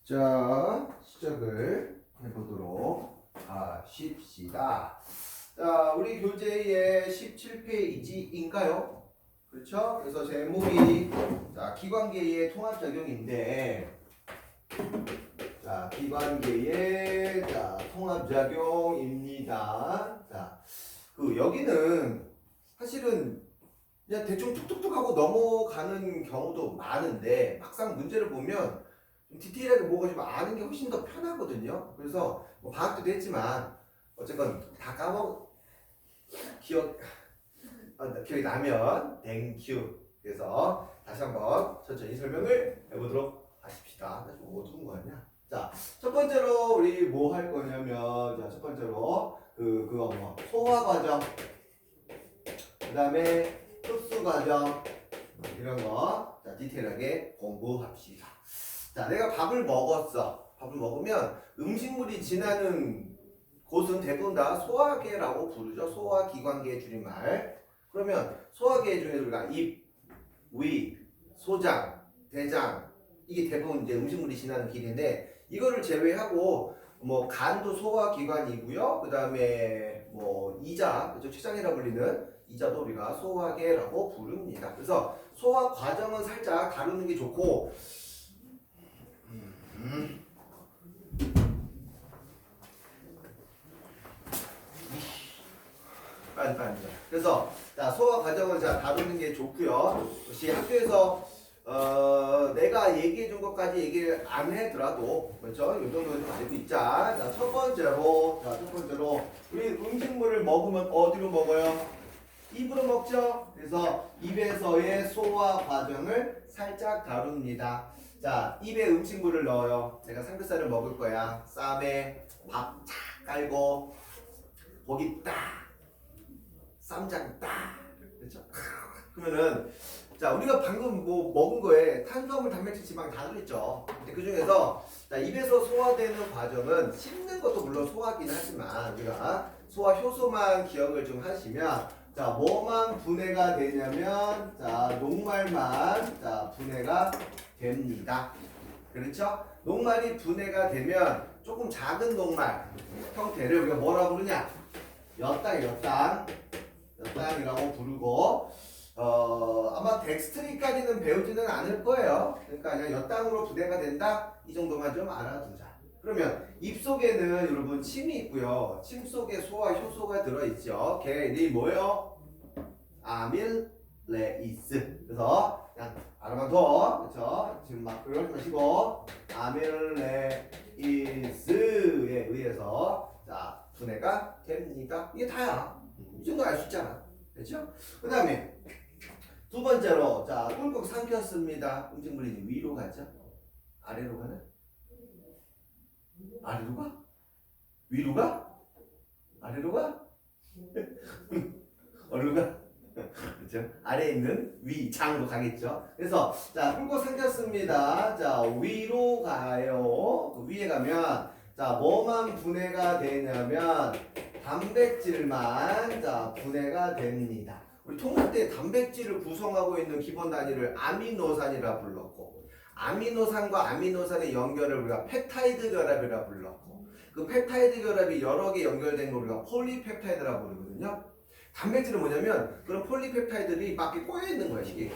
자, 시작을 해보도록 하십시다. 자, 우리 교재의 17페이지인가요? 그렇죠? 그래서 제목이 기관계의 통합작용인데, 기관계의 통합작용입니다. 여기는 사실은 그냥 대충 툭툭툭 하고 넘어가는 경우도 많은데, 막상 문제를 보면 디테일하게 뭐가 좀 아는 게 훨씬 더 편하거든요. 그래서 뭐 방학 때도 했지만 어쨌건 다 기억이 나면 땡큐. 그래서 다시 한번 천천히 설명을 해보도록 하십시다. 나 좀 어두운 거 같냐? 자, 첫 번째로 우리 뭐 할 거냐면, 첫 번째로 소화 과정, 그 다음에 흡수 과정, 이런 거 디테일하게 공부합시다. 자, 내가 밥을 먹었어. 밥을 먹으면 음식물이 지나는 곳은 대부분 다 소화계라고 부르죠. 소화기관계 줄임말. 그러면 소화계 중에 우리가 입, 위, 소장, 대장, 이게 대부분 이제 음식물이 지나는 길인데, 이거를 제외하고 뭐 간도 소화기관이고요. 그 다음에 뭐 이자, 췌장이라 불리는 이자도 우리가 소화계라고 부릅니다. 그래서 소화 과정은 살짝 다루는 게 좋고, 빨리. 그래서 소화 과정을 다루는 게 좋고요. 혹시 학교에서 내가 얘기해 준 것까지 얘기를 안 해더라도, 그렇죠? 이 정도는 좀 알고 있자. 첫 번째로 우리 음식물을 먹으면 어디로 먹어요? 입으로 먹죠? 그래서 입에서의 소화 과정을 살짝 다룹니다. 자, 입에 음식물을 넣어요. 내가 삼겹살을 먹을 거야. 쌈에 밥 착 깔고 고기 딱, 쌈장 딱, 그렇죠? 그러면은 우리가 방금 뭐 먹은 거에 탄수화물, 단백질, 지방 다 들어있죠. 근데 그 중에서 입에서 소화되는 과정은 씹는 것도 물론 소화긴 하지만 우리가 소화 효소만 기억을 좀 하시면 뭐만 분해가 되냐면 녹말만 분해가 됩니다. 그렇죠? 녹말이 분해가 되면 조금 작은 녹말 형태를 우리가 뭐라 부르냐? 엿당이라고 부르고, 아마 덱스트리까지는 배우지는 않을 거예요. 그러니까 그냥 엿당으로 분해가 된다, 이 정도만 좀 알아두자. 그러면 입속에는 여러분 침이 있고요. 침 속에 소화 효소가 들어있죠. 걔들이 뭐예요? 아밀레이스. 그래서 그냥 알아만 둬. 그렇죠? 지금 막 그러지 마시고, 아밀레이스에 의해서 분해가 됩니다. 이게 다야. 이 정도 알 수 있잖아. 그렇죠? 그 다음에 두 번째로 꿀꺽 삼켰습니다. 음식물이 위로 가죠? 아래로 가나? 아래로 가? 위로 가? 아래로 가? 어디로 가? 그렇죠? 아래에 있는 위장으로 가겠죠. 그래서 꿀꺽 삼켰습니다. 위로 가요. 위에 가면 뭐만 분해가 되냐면 단백질만 분해가 됩니다. 우리 통합 때 단백질을 구성하고 있는 기본 단위를 아미노산이라 불렀고, 아미노산과 아미노산의 연결을 우리가 펩타이드 결합이라 불렀고, 그 펩타이드 결합이 여러 개 연결된 걸 우리가 폴리펩타이드라 부르거든요. 단백질은 뭐냐면 그런 폴리펩타이드들이 막 이렇게 꼬여 있는 거야, 시계.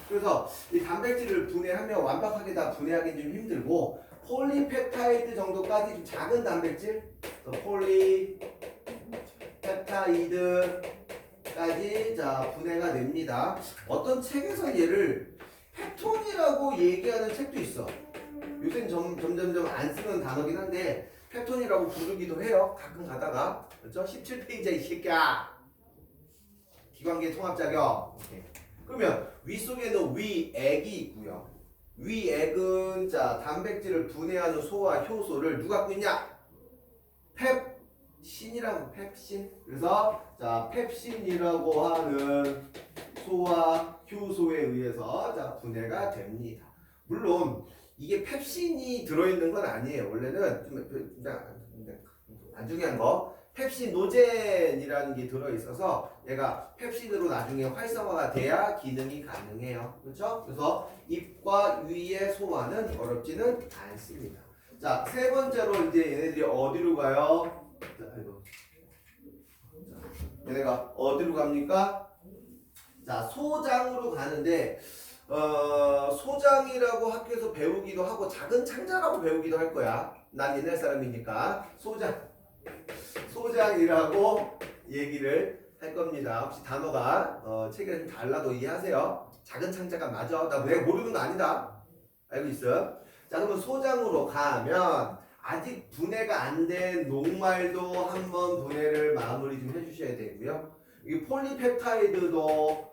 그래서 이 단백질을 분해하면 완벽하게 다 분해하기 좀 힘들고, 폴리펩타이드 정도까지 좀 작은 단백질, 폴리펩타이드까지 분해가 됩니다. 어떤 책에서 얘를 펩톤이라고 얘기하는 책도 있어. 요새는 점점 안 쓰는 단어긴 한데 펩톤이라고 부르기도 해요. 가끔 가다가. 그렇죠? 17페이지야 이 새끼야. 기관계 통합작용. 그러면 위 속에는 위액이 있고요. 위액은 단백질을 분해하는 소화 효소를 누가 갖고 있냐? 펩신이라고, 펩신. 그래서 펩신이라고 하는 소화 효소에 의해서 분해가 됩니다. 물론 이게 펩신이 들어있는 건 아니에요. 원래는 좀 안 중요한 거, 펩신노젠이라는 게 들어있어서 얘가 펩신으로 나중에 활성화가 돼야 기능이 가능해요. 그렇죠? 그래서 입과 위의 소화는 어렵지는 않습니다. 자, 세 번째로 이제 얘네들이 어디로 가요? 자, 이거. 얘네가 어디로 갑니까? 자, 소장으로 가는데 소장이라고 학교에서 배우기도 하고 작은 창자라고 배우기도 할 거야. 난 옛날 사람이니까 소장이라고 얘기를 할 겁니다. 혹시 단어가 책에 좀 달라도 이해하세요. 작은 창자가 맞아. 나 왜 모르는 거 아니다. 알고 있어? 자, 그러면 소장으로 가면 아직 분해가 안 된 녹말도 한번 분해를 마무리 좀 해주셔야 되고요. 이 폴리펩타이드도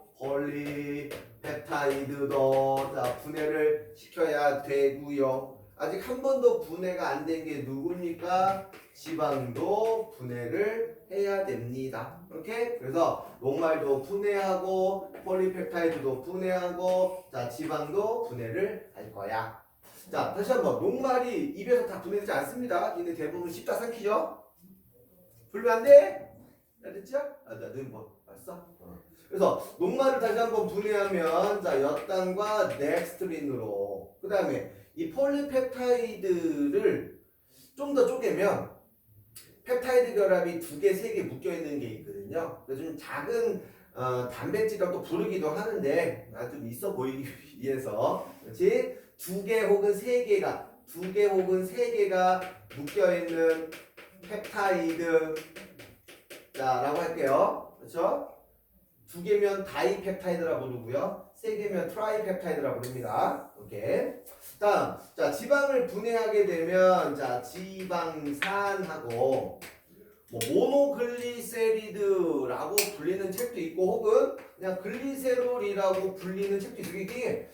자, 분해를 시켜야 되고요. 아직 한 번도 분해가 안 된 게 누굽니까? 지방도 분해를 해야 됩니다. 오케이? 그래서 녹말도 분해하고 폴리펩타이드도 분해하고 자, 지방도 분해를 할 거야. 자, 다시 한번 녹말이 입에서 다 분해되지 않습니다. 근데 대부분 씹다 삼키죠? 불면 안 돼? 알았죠? 아, 너는 뭐 봤어? 그래서 녹말을 다시 한번 분해하면 자, 엿당과 넥스트린으로 그 다음에 이 폴리펩타이드를 좀 더 쪼개면 펩타이드 결합이 2개, 3개 묶여있는 게 있거든요. 그래서 좀 작은 단백질이라고 부르기도 하는데 좀 있어 보이기 위해서 그렇지? 2개 혹은 3개가 묶여있는 펩타이드 자라고 할게요. 그렇죠? 2개면 다이펩타이드라 부르고요. 3개면 트라이펩타이드라 부릅니다. 오케이. 다음, 자, 지방을 분해하게 되면 자, 지방산하고 뭐 모노글리세리드라고 불리는 책도 있고 혹은 그냥 글리세롤이라고 불리는 책도 있고 이게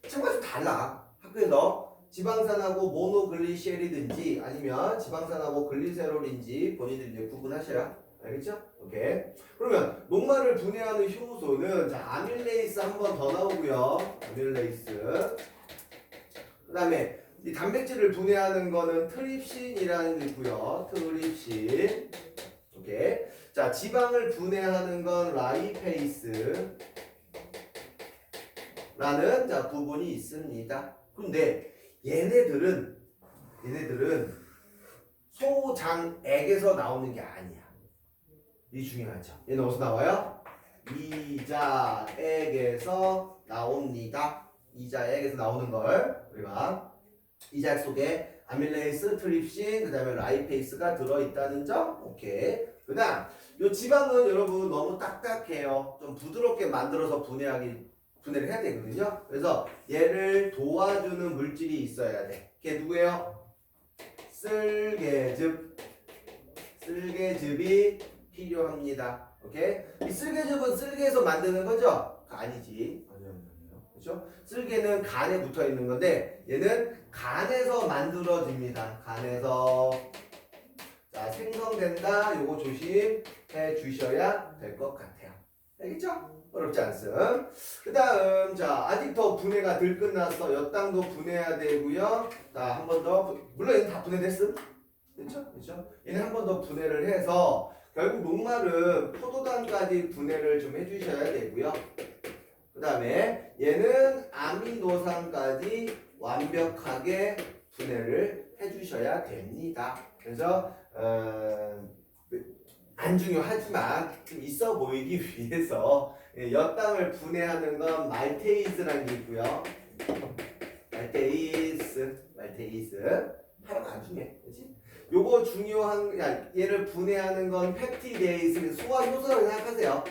책마다 좀 달라. 학교에서 지방산하고 모노글리세리드인지 아니면 지방산하고 글리세롤인지 본인들이 이제 구분하셔야 알겠죠? 오케이. 그러면 녹말을 분해하는 효소는 자, 아밀레이스 한 번 더 나오고요. 아밀레이스. 그 다음에 이 단백질을 분해하는 거는 트립신이라는 게 있고요. 트립신. 오케이. 자, 지방을 분해하는 건 라이페이스 라는 자, 부분이 있습니다. 근데 얘네들은 소장액에서 나오는 게 아니야. 이 중요하죠. 얘는 어디서 나와요? 이자액에서 나옵니다. 이자액에서 나오는 걸 우리가 이자액 속에 아밀레이스, 트립신, 그 다음에 라이페이스가 들어있다는 점. 오케이. 그 다음 이 지방은 여러분 너무 딱딱해요. 좀 부드럽게 만들어서 분해를 해야 되거든요. 그래서 얘를 도와주는 물질이 있어야 돼. 걔 누구예요? 쓸개즙이 필요합니다. 오케이? 이 쓸개즙은 쓸개에서 만드는 거죠? 아니지. 아니요. 그렇죠? 쓸개는 간에 붙어 있는 건데 얘는 간에서 만들어집니다. 간에서 자, 생성된다. 요거 조심해 주셔야 될 것 같아요. 알겠죠? 어렵지 않음. 그 다음 자, 아직 더 분해가 덜 끝났어. 엿당도 분해해야 되고요. 자, 한 번 더 물론 얘는 다 분해됐음. 그렇죠? 얘는 한 번 더 분해를 해서 결국 녹말은 포도당까지 분해를 좀 해주셔야 되고요. 그 다음에 얘는 아미노산까지 완벽하게 분해를 해주셔야 됩니다. 그래서 안 중요하지만 좀 있어 보이기 위해서 엿당을 분해하는 건 말테이스라는 게 있고요. 말테이스 하나가 안 중요해. 그렇지? 요거 중요한 얘를 분해하는 건 펩티데이스 소화 효소라고 생각하세요.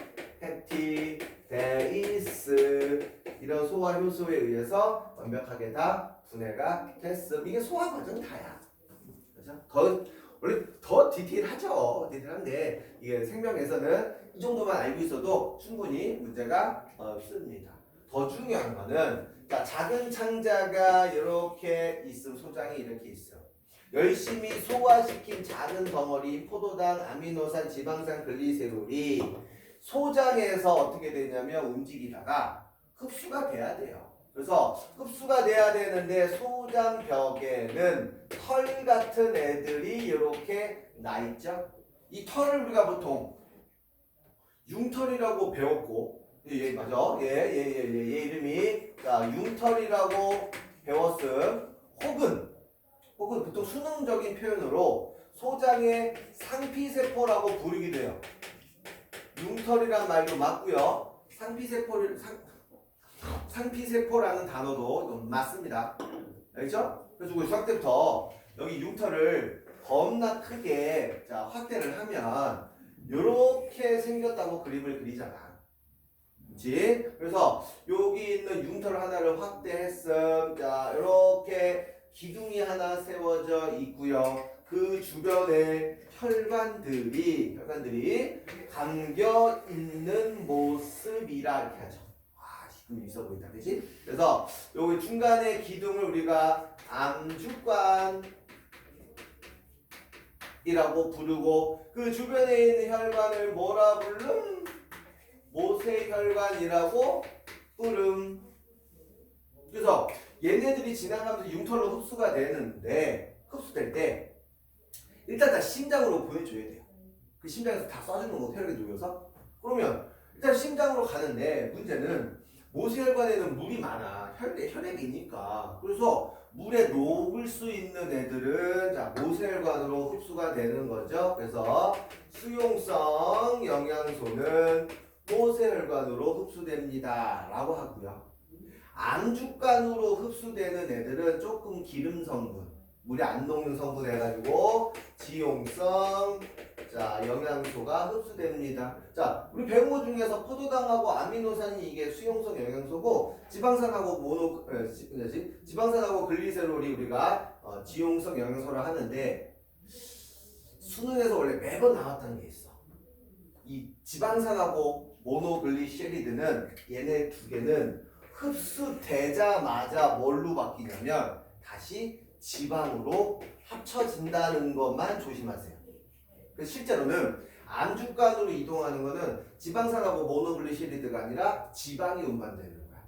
펩티데이스 이런 소화 효소에 의해서 완벽하게 다 분해가 됐음. 이게 소화 과정 다야. 그렇죠? 원래 더 디테일하죠. 디테일한데 이게 생명에서는 이 정도만 알고 있어도 충분히 문제가 없습니다. 더 중요한 거는 자, 작은 창자가 이렇게 있음. 소장이 이렇게 있어. 열심히 소화시킨 작은 덩어리 포도당, 아미노산, 지방산, 글리세롤이 소장에서 어떻게 되냐면 움직이다가 흡수가 돼야 돼요. 그래서 흡수가 돼야 되는데 소장 벽에는 털 같은 애들이 이렇게 나 있죠. 이 털을 우리가 보통 융털이라고 배웠고, 예, 맞아. 얘 이름이 자 융털이라고 배웠음. 혹은 보통 수능적인 표현으로 소장의 상피세포라고 부르기도 해요. 융털이란 말도 맞고요. 상피세포라는 단어도 맞습니다. 알겠죠? 그래서 우리 수학 때부터 여기 융털을 겁나 크게 자 확대를 하면 이렇게 생겼다고 그림을 그리잖아. 그렇지? 그래서 여기 있는 융털 하나를 확대했음. 자, 이렇게 기둥이 하나 세워져 있고요. 그 주변에 혈관들이 감겨 있는 모습이라 이렇게 하죠. 와, 기둥이 있어 보인다, 그렇지? 그래서 여기 중간에 기둥을 우리가 암주관이라고 부르고 그 주변에 있는 혈관을 뭐라 부름? 모세혈관이라고 부름. 그래서 얘네들이 지나가면서 융털로 흡수가 되는데 흡수될 때 일단 다 심장으로 보내줘야 돼요. 그 심장에서 다 쏴주는 거 혈액에 녹여서. 그러면 일단 심장으로 가는데 문제는 모세혈관에는 물이 많아. 혈액이니까. 그래서 물에 녹을 수 있는 애들은 자 모세혈관으로 흡수가 되는 거죠. 그래서 수용성 영양소는 모세혈관으로 흡수됩니다 라고 하고요. 암주관으로 흡수되는 애들은 조금 기름 성분, 물에 안 녹는 성분 해가지고 지용성 자 영양소가 흡수됩니다. 자 우리 배운 것 중에서 포도당하고 아미노산이 이게 수용성 영양소고 지방산하고 글리세롤이 우리가 지용성 영양소를 하는데 수능에서 원래 매번 나왔다는 게 있어. 이 지방산하고 모노글리세리드는 얘네 두 개는 흡수되자마자 뭘로 바뀌냐면 다시 지방으로 합쳐진다는 것만 조심하세요. 그래서 실제로는 암주간으로 이동하는 거는 지방산하고 모노글리세리드가 아니라 지방이 운반되는 거야.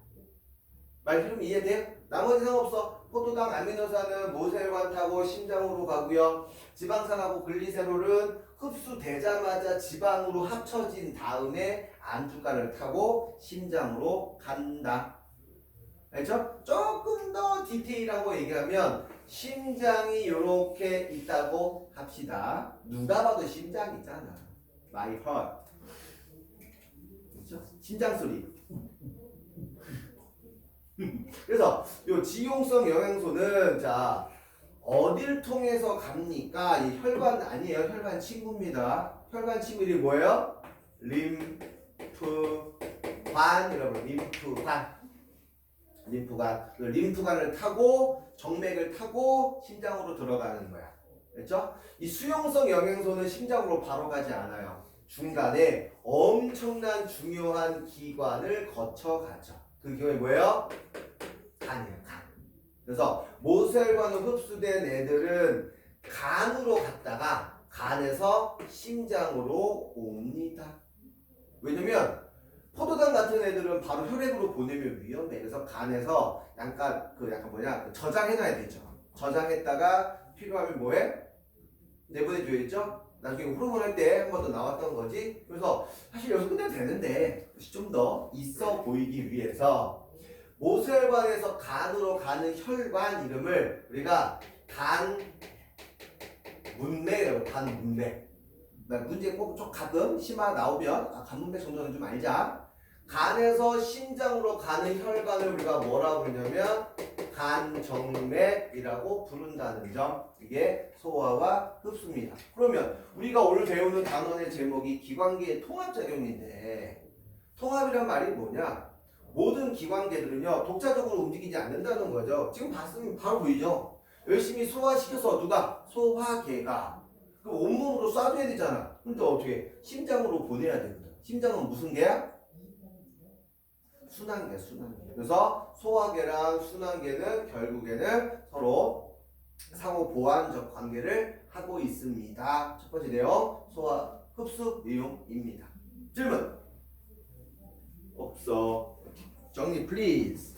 말 흐름 이해돼요? 나머지 상관없어. 포도당 아미노산은 모세혈관 타고 심장으로 가고요. 지방산하고 글리세롤은 흡수되자마자 지방으로 합쳐진 다음에 암주가를 타고 심장으로 간다. 알죠? 조금 더 디테일하고 얘기하면 심장이 이렇게 있다고 합시다. 누가 봐도 심장이잖아. My heart. 그렇죠? 심장 소리. 그래서 요 지용성 영양소는 자 어딜 통해서 갑니까? 이 혈관 아니에요. 혈관 친구입니다. 혈관 친구들이 뭐예요? 림프관 여러분 림프관 그 림프관을 타고 정맥을 타고 심장으로 들어가는 거야. 됐죠? 이 수용성 영양소는 심장으로 바로 가지 않아요. 중간에 엄청난 중요한 기관을 거쳐가죠. 그 기관이 뭐예요? 간이에요. 간. 그래서 모세혈관으로 흡수된 애들은 간으로 갔다가 간에서 심장으로 옵니다. 왜냐면 포도당 같은 애들은 바로 혈액으로 보내면 위험해. 그래서 간에서 약간 저장해놔야 되죠. 저장했다가 필요하면 뭐해? 내보내줘야죠. 나중에 호르몬 할 때 한 번 더 나왔던 거지. 그래서 사실 여기서 끝내도 되는데 좀 더 있어 보이기 위해서 모세혈관에서 간으로 가는 혈관 이름을 우리가 간문맥이라고. 간문맥. 문제 꼭 가끔 심화 나오면 간문맥 정도는 좀 알자. 간에서 심장으로 가는 혈관을 우리가 뭐라고 부르냐면 간정맥이라고 부른다는 점. 이게 소화와 흡수입니다. 그러면 우리가 오늘 배우는 단원의 제목이 기관계의 통합작용인데 통합이란 말이 뭐냐? 모든 기관계들은요 독자적으로 움직이지 않는다는 거죠. 지금 봤으면 바로 보이죠. 열심히 소화시켜서 누가? 소화계가 그 온몸으로 쏴줘야 되잖아. 근데 어떻게? 심장으로 보내야 되거든. 심장은 무슨 개야? 순환계. 그래서 소화계랑 순환계는 결국에는 서로 상호 보완적 관계를 하고 있습니다. 첫 번째 내용 소화 흡수 내용입니다. 질문 없어. 정리 플리즈.